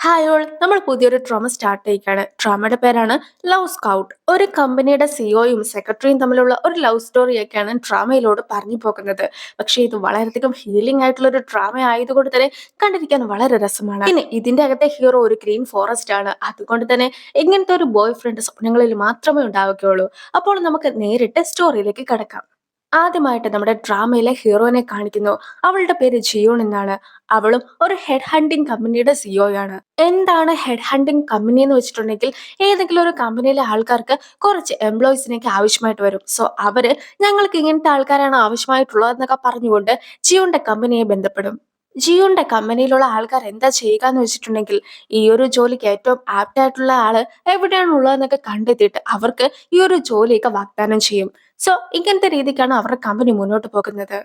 Hi all, നമ്മൾ പുതിയൊരു drama start ചെയ്യുകയാണ്. ഡ്രാമയുടെ പേരാണ് ലവ് സ്കൗട്ട്. ഒരു കമ്പനിയുടെ സിഇഒയും സെക്രട്ടറിയും തമ്മിലുള്ള ഒരു ലവ് സ്റ്റോറിയൊക്കെയാണ് ഡ്രാമയിലൂടെ പറഞ്ഞു പോകുന്നത്. പക്ഷേ ഇത് വളരെയധികം ഹീലിംഗ് ആയിട്ടുള്ള ഒരു ഡ്രാമ ആയതുകൊണ്ട് തന്നെ കണ്ടിരിക്കാൻ വളരെ രസമാണ്. പിന്നെ ഇതിന്റെ അകത്തെ ഹീറോ ഒരു ഗ്രീൻ ഫോറസ്റ്റ് ആണ്. അതുകൊണ്ട് തന്നെ ഇങ്ങനത്തെ ഒരു ബോയ് ഫ്രണ്ട് സ്വപ്നങ്ങളിൽ മാത്രമേ ഉണ്ടാവുകയുള്ളൂ. അപ്പോൾ നമുക്ക് നേരിട്ട് സ്റ്റോറിയിലേക്ക് കടക്കാം. ആദ്യമായിട്ട് നമ്മുടെ ഡ്രാമയിലെ ഹീറോയിനെ കാണിക്കുന്നു. അവളുടെ പേര് ജിയോൺ എന്നാണ്. അവളും ഒരു ഹെഡ് ഹണ്ടിങ് കമ്പനിയുടെ സിഇഒയാണ്. എന്താണ് ഹെഡ് ഹണ്ടിങ് കമ്പനി എന്ന് വെച്ചിട്ടുണ്ടെങ്കിൽ, ഏതെങ്കിലും ഒരു കമ്പനിയിലെ ആൾക്കാർക്ക് കുറച്ച് എംപ്ലോയീസിനൊക്കെ ആവശ്യമായിട്ട് വരും. സോ അവര് ഞങ്ങൾക്ക് ഇങ്ങനത്തെ ആൾക്കാരാണ് ആവശ്യമായിട്ടുള്ളത് എന്നൊക്കെ പറഞ്ഞുകൊണ്ട് ജിയോന്റെ കമ്പനിയെ ബന്ധപ്പെടും. ജിയോന്റെ കമ്പനിയിലുള്ള ആൾക്കാർ എന്താ ചെയ്യുക എന്ന് വെച്ചിട്ടുണ്ടെങ്കിൽ, ഈ ഒരു ജോലിക്ക് ഏറ്റവും ആപ്റ്റ് ആയിട്ടുള്ള ആള് എവിടെയാണ് ഉള്ളതെന്നൊക്കെ കണ്ടെത്തിയിട്ട് അവർക്ക് ഈ ഒരു ജോലിയൊക്കെ വാഗ്ദാനം ചെയ്യും. സോ ഇങ്ങനത്തെ രീതിക്കാണ് അവരുടെ കമ്പനി മുന്നോട്ട് പോകുന്നത്.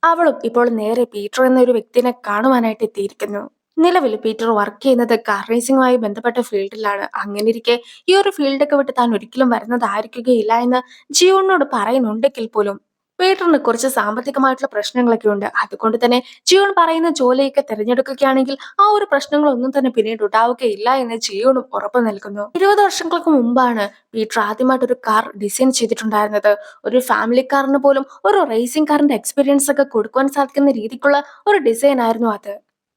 അവളും ഇപ്പോൾ നേരെ പീറ്റർ എന്നൊരു വ്യക്തിനെ കാണുവാനായിട്ട് എത്തിയിരിക്കുന്നു. നിലവിൽ പീറ്റർ വർക്ക് ചെയ്യുന്നത് കാർ റേസിംഗുമായി ബന്ധപ്പെട്ട ഫീൽഡിലാണ്. അങ്ങനെയിരിക്കെ ഈ ഒരു ഫീൽഡൊക്കെ വിട്ട് താൻ ഒരിക്കലും വരുന്നതായിരിക്കുകയില്ല എന്ന് ജിയോണിനോട് പറയുന്നുണ്ടെങ്കിൽ പോലും പീറ്ററിന് കുറച്ച് സാമ്പത്തികമായിട്ടുള്ള പ്രശ്നങ്ങളൊക്കെ ഉണ്ട്. അതുകൊണ്ട് തന്നെ ജിയോൺ പറയുന്ന ജോലിയൊക്കെ തിരഞ്ഞെടുക്കുകയാണെങ്കിൽ ആ ഒരു പ്രശ്നങ്ങളൊന്നും തന്നെ പിന്നീട് ഉണ്ടാവുകയില്ല എന്ന് ജിയോണും ഉറപ്പു നൽകുന്നു. 20 വർഷങ്ങൾക്ക് മുമ്പാണ് പീറ്റർ ആദ്യമായിട്ട് ഒരു കാർ ഡിസൈൻ ചെയ്തിട്ടുണ്ടായിരുന്നത്. ഒരു ഫാമിലി കാറിന് പോലും ഒരു റേസിംഗ് കാറിന്റെ എക്സ്പീരിയൻസ് ഒക്കെ കൊടുക്കുവാൻ സാധിക്കുന്ന രീതിക്കുള്ള ഒരു ഡിസൈൻ ആയിരുന്നു അത്.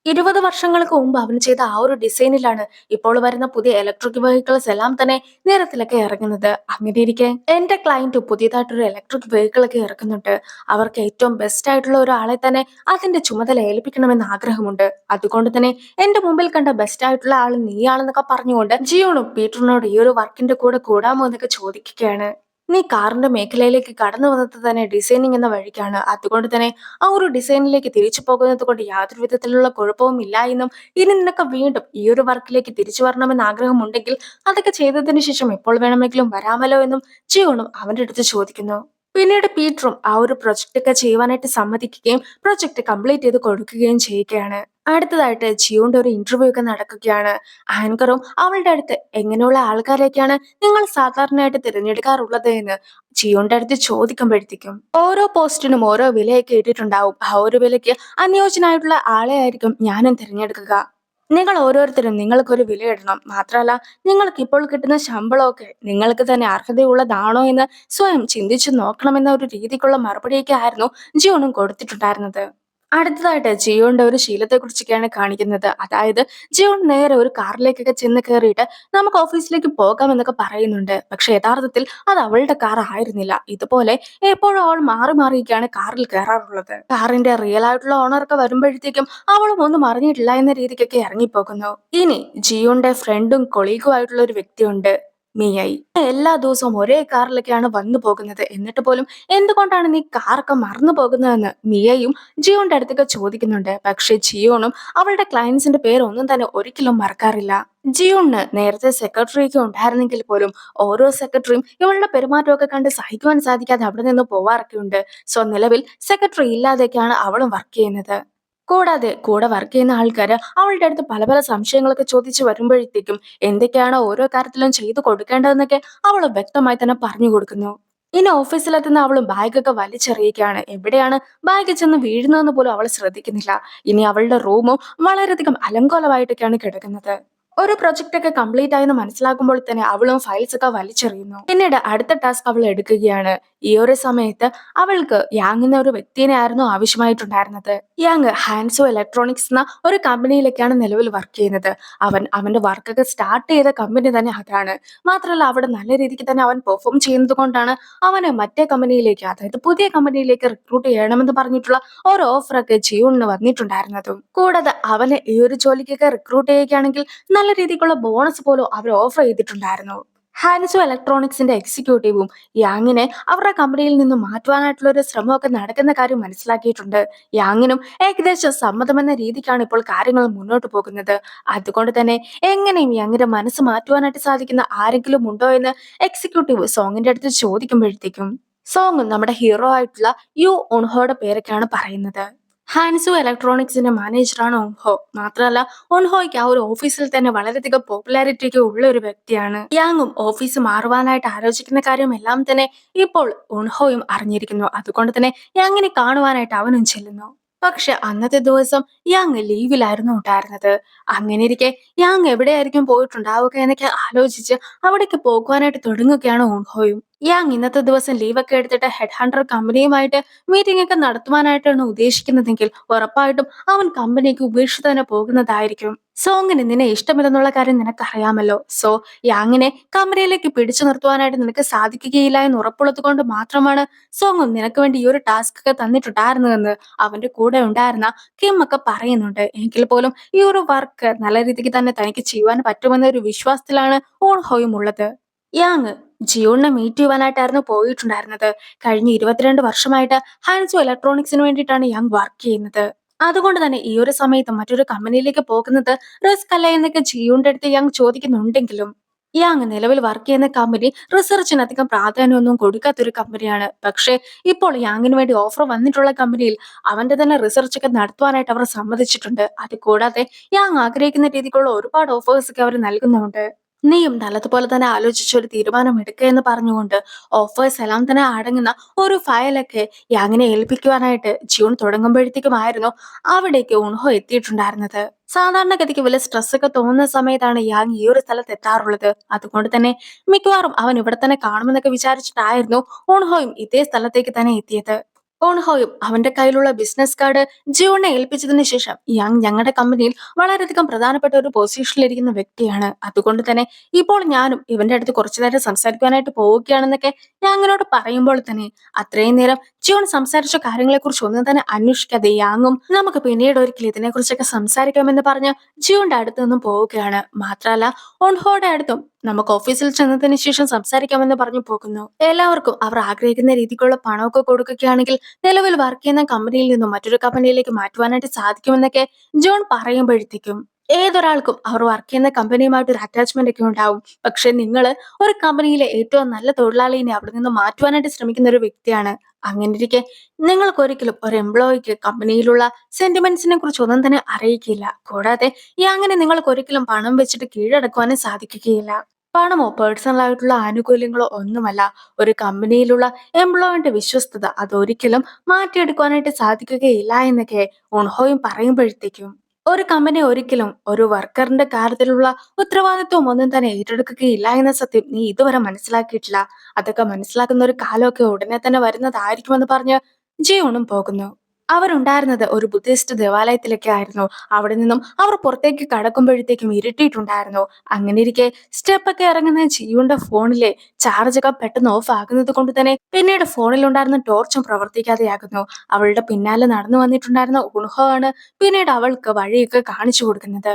20 വർഷങ്ങൾക്ക് മുമ്പ് അവൻ ചെയ്ത ആ ഒരു ഡിസൈനിലാണ് ഇപ്പോൾ വരുന്ന പുതിയ ഇലക്ട്രിക് വെഹിക്കിൾസ് എല്ലാം തന്നെ നിരത്തിലൊക്കെ ഇറങ്ങുന്നത്. അങ്ങനെ ഇരിക്കെ എന്റെ ക്ലയന്റ് പുതിയതായിട്ടൊരു ഇലക്ട്രിക് വെഹിക്കിൾ ഒക്കെ ഇറക്കുന്നുണ്ട്. അവർക്ക് ഏറ്റവും ബെസ്റ്റ് ആയിട്ടുള്ള ഒരാളെ തന്നെ അതിന്റെ ചുമതല ഏൽപ്പിക്കണമെന്ന് ആഗ്രഹമുണ്ട്. അതുകൊണ്ട് തന്നെ എന്റെ മുമ്പിൽ കണ്ട ബെസ്റ്റ് ആയിട്ടുള്ള ആൾ നീയാണെന്നൊക്കെ പറഞ്ഞുകൊണ്ട് ജിയോണും പീറ്ററിനോട് ഈ ഒരു വർക്കിന്റെ കൂടെ കൂടാമോ എന്നൊക്കെ ചോദിക്കുകയാണ്. നീ കാറിന്റെ മേഖലയിലേക്ക് കടന്നു വന്നത് തന്നെ ഡിസൈനിങ് എന്ന വഴിക്കാണ്. അതുകൊണ്ട് തന്നെ ആ ഒരു ഡിസൈനിലേക്ക് തിരിച്ചു പോകുന്നത് കൊണ്ട് യാതൊരു വിധത്തിലുള്ള കുഴപ്പവും ഇല്ല എന്നും, ഇനി നിനക്ക് വീണ്ടും ഈ ഒരു വർക്കിലേക്ക് തിരിച്ചു വരണമെന്ന് ആഗ്രഹമുണ്ടെങ്കിൽ അതൊക്കെ ചെയ്തതിനു ശേഷം എപ്പോൾ വേണമെങ്കിലും വരാമല്ലോ എന്നും ജിയോണും അവന്റെ അടുത്ത് ചോദിക്കുന്നു. പിന്നീട് പീറ്ററും ആ ഒരു പ്രൊജക്റ്റ് ഒക്കെ ചെയ്യുവാനായിട്ട് സമ്മതിക്കുകയും പ്രൊജക്ട് കംപ്ലീറ്റ് ചെയ്ത് കൊടുക്കുകയും ചെയ്യുകയാണ്. അടുത്തതായിട്ട് ജിയോന്റെ ഒരു ഇന്റർവ്യൂ ഒക്കെ നടക്കുകയാണ്. ആങ്കറും അവളുടെ അടുത്ത് എങ്ങനെയുള്ള ആൾക്കാരെയൊക്കെയാണ് നിങ്ങൾ സാധാരണയായിട്ട് തിരഞ്ഞെടുക്കാറുള്ളത് എന്ന് ജിയോന്റെ അടുത്ത് ചോദിക്കുമ്പോഴത്തേക്കും ഓരോ പോസ്റ്റിനും ഓരോ വിലയൊക്കെ ഇട്ടിട്ടുണ്ടാവും. ആ ഒരു വിലയ്ക്ക് അനുയോജ്യനായിട്ടുള്ള ആളെ ആയിരിക്കും ഞാനും തിരഞ്ഞെടുക്കുക. നിങ്ങൾ ഓരോരുത്തരും നിങ്ങൾക്കൊരു വിലയിടണം. മാത്രമല്ല, നിങ്ങൾക്ക് ഇപ്പോൾ കിട്ടുന്ന ശമ്പളമൊക്കെ നിങ്ങൾക്ക് തന്നെ അർഹതയുള്ളതാണോ എന്ന് സ്വയം ചിന്തിച്ചു നോക്കണമെന്ന ഒരു രീതിക്കുള്ള മറുപടിയൊക്കെ ആയിരുന്നു ജിയോണും കൊടുത്തിട്ടുണ്ടായിരുന്നത്. അടുത്തതായിട്ട് ജിയോന്റെ ഒരു ശീലത്തെ കുറിച്ചൊക്കെയാണ് കാണിക്കുന്നത്. അതായത് ജിയോൺ നേരെ ഒരു കാറിലേക്കൊക്കെ ചെന്ന് കയറിയിട്ട് നമുക്ക് ഓഫീസിലേക്ക് പോകാമെന്നൊക്കെ പറയുന്നുണ്ട്. പക്ഷെ യഥാർത്ഥത്തിൽ അത് അവളുടെ കാർ ആയിരുന്നില്ല. ഇതുപോലെ എപ്പോഴും അവൾ മാറി മാറിയൊക്കെയാണ് കാറിൽ കയറാറുള്ളത്. കാറിന്റെ റിയൽ ആയിട്ടുള്ള ഓണറൊക്കെ വരുമ്പോഴത്തേക്കും അവളും ഒന്നും അറിഞ്ഞിട്ടില്ല എന്ന രീതിക്കൊക്കെ ഇറങ്ങിപ്പോകുന്നു. ഇനി ജിയോന്റെ ഫ്രണ്ടും കൊളീഗും ആയിട്ടുള്ള ഒരു വ്യക്തിയുണ്ട്, മിയായി. എല്ലാ ദിവസവും ഒരേ കാറിലൊക്കെയാണ് വന്നു പോകുന്നത്. എന്നിട്ട് പോലും എന്തുകൊണ്ടാണ് നീ കാറൊക്കെ മറന്നു പോകുന്നതെന്ന് മിയയും ജിയോന്റെ അടുത്തൊക്കെ ചോദിക്കുന്നുണ്ട്. പക്ഷെ ജിയോണും അവളുടെ ക്ലയൻസിന്റെ പേരൊന്നും തന്നെ ഒരിക്കലും മറക്കാറില്ല. ജിയോണിന് നേരത്തെ സെക്രട്ടറി ഒക്കെ ഉണ്ടായിരുന്നെങ്കിൽ പോലും ഓരോ സെക്രട്ടറിയും ഇവളുടെ പെരുമാറ്റമൊക്കെ കണ്ട് സഹിക്കുവാൻ സാധിക്കാതെ അവിടെ നിന്ന് പോവാറൊക്കെ ഉണ്ട്. സോ നിലവിൽ സെക്രട്ടറി ഇല്ലാതെയൊക്കെയാണ് അവളും വർക്ക് ചെയ്യുന്നത്. കൂടാതെ കൂടെ വർക്ക് ചെയ്യുന്ന ആൾക്കാര് അവളുടെ അടുത്ത് പല പല സംശയങ്ങളൊക്കെ ചോദിച്ചു വരുമ്പോഴത്തേക്കും എന്തൊക്കെയാണ് ഓരോ കാര്യത്തിലും ചെയ്തു കൊടുക്കേണ്ടതെന്നൊക്കെ അവൾ വ്യക്തമായി തന്നെ പറഞ്ഞു കൊടുക്കുന്നു. ഇനി ഓഫീസിലെത്തുന്ന അവളും ബാഗൊക്കെ വലിച്ചെറിയുകയാണ്. എവിടെയാണ് ബാഗ് ചെന്ന് വീഴുന്നതെന്ന് പോലും അവൾ ശ്രദ്ധിക്കുന്നില്ല. ഇനി അവളുടെ റൂമും വളരെയധികം അലങ്കോലമായിട്ടൊക്കെയാണ് കിടക്കുന്നത്. ഒരു പ്രൊജക്ട് ഒക്കെ കംപ്ലീറ്റ് ആയെന്ന് മനസ്സിലാക്കുമ്പോൾ തന്നെ അവളും ഫയൽസ് ഒക്കെ വലിച്ചെറിയുന്നു. പിന്നീട് അടുത്ത ടാസ്ക് അവൾ എടുക്കുകയാണ്. ഈ ഒരു സമയത്ത് അവൾക്ക് യാങ് എന്ന ഒരു വ്യക്തിനെ ആയിരുന്നു ആവശ്യമായിട്ടുണ്ടായിരുന്നത്. യാങ് ഹാൻസോ ഇലക്ട്രോണിക്സ് എന്ന ഒരു കമ്പനിയിലേക്കാണ് നിലവിൽ വർക്ക് ചെയ്യുന്നത്. അവന്റെ വർക്കൊക്കെ സ്റ്റാർട്ട് ചെയ്ത കമ്പനി തന്നെ അതാണ്. മാത്രമല്ല അവിടെ നല്ല രീതിക്ക് തന്നെ അവൻ പെർഫോം ചെയ്യുന്നത് കൊണ്ടാണ് അവന് മറ്റേ കമ്പനിയിലേക്ക്, അതായത് പുതിയ കമ്പനിയിലേക്ക് റിക്രൂട്ട് ചെയ്യണമെന്ന് പറഞ്ഞിട്ടുള്ള ഒരു ഓഫറൊക്കെ ജിയോണിന് വന്നിട്ടുണ്ടായിരുന്നതും. കൂടാതെ അവന് ഈ ഒരു ജോലിക്കൊക്കെ റിക്രൂട്ട് ചെയ്യുകയാണെങ്കിൽ നല്ല രീതിക്കുള്ള ബോണസ് പോലും അവർ ഓഫർ ചെയ്തിട്ടുണ്ടായിരുന്നു. ഹാൻസോ ഇലക്ട്രോണിക്സിന്റെ എക്സിക്യൂട്ടീവും യാങ്ങിനെ അവരുടെ കമ്പനിയിൽ നിന്ന് മാറ്റുവാനായിട്ടുള്ള ഒരു ശ്രമമൊക്കെ നടക്കുന്ന കാര്യം മനസ്സിലാക്കിയിട്ടുണ്ട്. യാങ്ങിനും ഏകദേശം സമ്മതമെന്ന രീതിക്കാണ് ഇപ്പോൾ കാര്യങ്ങൾ മുന്നോട്ട് പോകുന്നത്. അതുകൊണ്ട് തന്നെ എങ്ങനെയും യാങ്ങിന്റെ മനസ്സ് മാറ്റുവാനായിട്ട് സാധിക്കുന്ന ആരെങ്കിലും ഉണ്ടോ എന്ന് എക്സിക്യൂട്ടീവ് സോങ്ങിന്റെ അടുത്ത് ചോദിക്കുമ്പോഴത്തേക്കും സോങ് നമ്മുടെ ഹീറോ ആയിട്ടുള്ള യു ഉൺഹോയുടെ പേരൊക്കെയാണ് പറയുന്നത്. ഹാൻസു ഇലക്ട്രോണിക്സിന്റെ മാനേജറാണ് ഉൻഹോ. മാത്രമല്ല ഉൻഹോയ്ക്ക് ആ ഒരു ഓഫീസിൽ തന്നെ വളരെയധികം പോപ്പുലാരിറ്റി ഒക്കെ ഉള്ള ഒരു വ്യക്തിയാണ്. യാങ്ങും ഓഫീസ് മാറുവാനായിട്ട് ആലോചിക്കുന്ന കാര്യം എല്ലാം തന്നെ ഇപ്പോൾ ഉൻഹോയും അറിഞ്ഞിരിക്കുന്നു. അതുകൊണ്ട് തന്നെ യാങ്ങിനെ കാണുവാനായിട്ട് അവനും ചെല്ലുന്നു. പക്ഷെ അന്നത്തെ ദിവസം യാങ് ലീവിലായിരുന്നു ഉണ്ടായിരുന്നത്. അങ്ങനെയിരിക്കെ യാങ് എവിടെയായിരിക്കും പോയിട്ടുണ്ടാവുക എന്നൊക്കെ ആലോചിച്ച് അവിടേക്ക് പോകുവാനായിട്ട് തുടങ്ങുകയാണ് ഊൺഹോയും. യാങ് ഇന്നത്തെ ദിവസം ലീവൊക്കെ എടുത്തിട്ട് ഹെഡ് ഹണ്ടർ കമ്പനിയുമായിട്ട് മീറ്റിംഗ് ഒക്കെ നടത്തുവാനായിട്ടാണ് ഉദ്ദേശിക്കുന്നതെങ്കിൽ ഉറപ്പായിട്ടും അവൻ കമ്പനിക്ക് ഉപേക്ഷിച്ച് തന്നെ പോകുന്നതായിരിക്കും. സോങ്ങിന് നിന്നെ ഇഷ്ടമില്ലെന്നുള്ള കാര്യം നിനക്കറിയാമല്ലോ. സോ യാങ്ങിനെ കമ്പനിയിലേക്ക് പിടിച്ചു നിർത്തുവാനായിട്ട് നിനക്ക് സാധിക്കുകയില്ല എന്ന് ഉറപ്പുള്ളത് കൊണ്ട് മാത്രമാണ് സോങ്ങും നിനക്ക് വേണ്ടി ഈ ഒരു ടാസ്ക് ഒക്കെ തന്നിട്ടുണ്ടായിരുന്നതെന്ന് അവന്റെ കൂടെ ഉണ്ടായിരുന്ന കിം ഒക്കെ പറയുന്നുണ്ട്. എങ്കിൽ പോലും ഈ ഒരു വർക്ക് നല്ല രീതിക്ക് തന്നെ തനിക്ക് ചെയ്യുവാൻ പറ്റുമെന്ന ഒരു വിശ്വാസത്തിലാണ് ഓൺ ഹോയും ഉള്ളത്. യാങ് ജിയോണിനെ മീറ്റ് ചെയ്യുവാനായിട്ടായിരുന്നു പോയിട്ടുണ്ടായിരുന്നത്. കഴിഞ്ഞ 22 വർഷമായിട്ട് ഹാൻസോ ഇലക്ട്രോണിക്സിന് വേണ്ടിയിട്ടാണ് യാങ് വർക്ക് ചെയ്യുന്നത്. അതുകൊണ്ട് തന്നെ ഈ ഒരു സമയത്ത് മറ്റൊരു കമ്പനിയിലേക്ക് പോകുന്നത് റിസ്ക് അല്ല എന്നൊക്കെ ജിയോന്റെ അടുത്ത് യാങ് ചോദിക്കുന്നുണ്ടെങ്കിലും യാങ് നിലവിൽ വർക്ക് ചെയ്യുന്ന കമ്പനി റിസർച്ചിന് അധികം പ്രാധാന്യമൊന്നും കൊടുക്കാത്തൊരു കമ്പനിയാണ്. പക്ഷേ ഇപ്പോൾ യാങ്ങിന് വേണ്ടി ഓഫർ വന്നിട്ടുള്ള കമ്പനിയിൽ അവന്റെ തന്നെ റിസർച്ച് ഒക്കെ നടത്തുവാനായിട്ട് അവർ സമ്മതിച്ചിട്ടുണ്ട്. അത് കൂടാതെ യാങ് ആഗ്രഹിക്കുന്ന രീതിക്കുള്ള ഒരുപാട് ഓഫേഴ്സ് ഒക്കെ അവർ നൽകുന്നുണ്ട്. നീയും നല്ലതുപോലെ തന്നെ ആലോചിച്ച് ഒരു തീരുമാനം എടുക്കുക എന്ന് പറഞ്ഞുകൊണ്ട് ഓഫേഴ്സ് എല്ലാം തന്നെ അടങ്ങുന്ന ഒരു ഫയലൊക്കെ യാങ്ങിനെ ഏൽപ്പിക്കുവാനായിട്ട് ജൂൺ തുടങ്ങുമ്പോഴത്തേക്കുമായിരുന്നു അവിടേക്ക് ഉൺഹോ എത്തിയിട്ടുണ്ടായിരുന്നത്. സാധാരണഗതിക്ക് വലിയ സ്ട്രെസ് ഒക്കെ തോന്നുന്ന സമയത്താണ് യാങ് ഈ ഒരു സ്ഥലത്ത് എത്താറുള്ളത്. അതുകൊണ്ട് തന്നെ മിക്കവാറും അവൻ ഇവിടെ തന്നെ കാണുമെന്നൊക്കെ വിചാരിച്ചിട്ടായിരുന്നു ഉൺഹോയും ഇതേ സ്ഥലത്തേക്ക് തന്നെ എത്തിയത്. ഓൺഹോയും അവന്റെ കയ്യിലുള്ള ബിസിനസ് കാർഡ് ജിയോണിനെ ഏൽപ്പിച്ചതിന് ശേഷം യാങ് ഞങ്ങളുടെ കമ്പനിയിൽ വളരെയധികം പ്രധാനപ്പെട്ട ഒരു പൊസിഷനിലിരിക്കുന്ന വ്യക്തിയാണ്. അതുകൊണ്ട് തന്നെ ഇപ്പോൾ ഞാനും ഇവന്റെ അടുത്ത് കുറച്ചു നേരം സംസാരിക്കാനായിട്ട് പോവുകയാണെന്നൊക്കെ യാങ്ങിനോട് പറയുമ്പോൾ തന്നെ അത്രയും നേരം ജിയോൺ സംസാരിച്ച കാര്യങ്ങളെക്കുറിച്ച് ഒന്നും തന്നെ അന്വേഷിക്കാതെ യാങ്ങും നമുക്ക് പിന്നീട് ഒരിക്കൽ ഇതിനെക്കുറിച്ചൊക്കെ സംസാരിക്കാമെന്ന് പറഞ്ഞ് ജിയോന്റെ അടുത്ത് നിന്നും പോവുകയാണ്. മാത്രമല്ല ഓൺഹോയുടെ അടുത്തും നമുക്ക് ഓഫീസിൽ ചെന്നതിന് ശേഷം സംസാരിക്കാമെന്ന് പറഞ്ഞു പോകുന്നു. എല്ലാവർക്കും അവർ ആഗ്രഹിക്കുന്ന രീതിക്കുള്ള പണമൊക്കെ കൊടുക്കുകയാണെങ്കിൽ നിലവിൽ വർക്ക് ചെയ്യുന്ന കമ്പനിയിൽ നിന്നും മറ്റൊരു കമ്പനിയിലേക്ക് മാറ്റുവാനായിട്ട് സാധിക്കുമെന്നൊക്കെ ജോൺ പറയുമ്പോഴത്തേക്കും ഏതൊരാൾക്കും അവർ വർക്ക് ചെയ്യുന്ന കമ്പനിയുമായിട്ട് ഒരു അറ്റാച്ച്മെന്റ് ഒക്കെ ഉണ്ടാവും. പക്ഷെ നിങ്ങൾ ഒരു കമ്പനിയിലെ ഏറ്റവും നല്ല തൊഴിലാളിയെ അവിടെ നിന്ന് മാറ്റുവാനായിട്ട് ശ്രമിക്കുന്ന ഒരു വ്യക്തിയാണ്. അങ്ങനെ ഇരിക്കെ നിങ്ങൾക്ക് ഒരിക്കലും ഒരു എംപ്ലോയിക്ക് കമ്പനിയിലുള്ള സെന്റിമെന്റ്സിനെ കുറിച്ച് ഒന്നും തന്നെ അറിയിക്കില്ല. കൂടാതെ ഈ അങ്ങനെ നിങ്ങൾക്ക് ഒരിക്കലും പണം വെച്ചിട്ട് കീഴടക്കുവാനും സാധിക്കുകയില്ല. പണമോ പേഴ്സണൽ ആയിട്ടുള്ള ആനുകൂല്യങ്ങളോ ഒന്നുമല്ല ഒരു കമ്പനിയിലുള്ള എംപ്ലോയിന്റെ വിശ്വസ്തത അതൊരിക്കലും മാറ്റിയെടുക്കാനായിട്ട് സാധിക്കുകയില്ല എന്നൊക്കെ ഉൺഹോയും പറയുമ്പോഴത്തേക്കും ഒരു കമ്പനി ഒരിക്കലും ഒരു വർക്കറിന്റെ കാര്യത്തിലുള്ള ഉത്തരവാദിത്വം ഒന്നും തന്നെ ഏറ്റെടുക്കുകയില്ല എന്ന സത്യം നീ ഇതുവരെ മനസ്സിലാക്കിയിട്ടില്ല. അതൊക്കെ മനസ്സിലാക്കുന്ന ഒരു കാലമൊക്കെ ഉടനെ തന്നെ വരുന്നതായിരിക്കുമെന്ന് പറഞ്ഞ് ജിയോണും പോകുന്നു. അവരുണ്ടായിരുന്നത് ഒരു ബുദ്ധിസ്റ്റ് ദേവാലയത്തിലൊക്കെ ആയിരുന്നു. അവിടെ നിന്നും അവർ പുറത്തേക്ക് കടക്കുമ്പോഴത്തേക്കും ഇരുട്ടിയിട്ടുണ്ടായിരുന്നു. അങ്ങനെ ഇരിക്കെ സ്റ്റെപ്പൊക്കെ ഇറങ്ങുന്ന ജിയുന്റെ ഫോണിലെ ചാർജൊക്കെ പെട്ടെന്ന് ഓഫ് ആകുന്നത് കൊണ്ട് തന്നെ പിന്നീട് ഫോണിലുണ്ടായിരുന്ന ടോർച്ചും പ്രവർത്തിക്കാതെയാകുന്നു. അവളുടെ പിന്നാലെ നടന്നു വന്നിട്ടുണ്ടായിരുന്ന ഉൺഹോ ആണ് പിന്നീട് അവൾക്ക് വഴിയൊക്കെ കാണിച്ചു കൊടുക്കുന്നത്.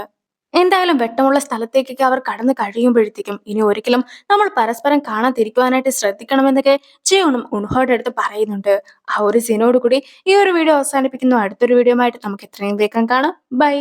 എന്തായാലും വെട്ടമുള്ള സ്ഥലത്തേക്കൊക്കെ അവർ കടന്നു കഴിയുമ്പോഴത്തേക്കും ഇനി ഒരിക്കലും നമ്മൾ പരസ്പരം കാണാതിരിക്കുവാനായിട്ട് ശ്രദ്ധിക്കണമെന്നൊക്കെ ജിയോണും ഉൺഹോയുടെ അടുത്ത് പറയുന്നുണ്ട്. ആ ഒരു സീനോട് കൂടി ഈ ഒരു വീഡിയോ അവസാനിപ്പിക്കുന്നു. അടുത്തൊരു വീഡിയോ ആയിട്ട് നമുക്ക് എത്രയും വേഗം കാണാം. ബൈ.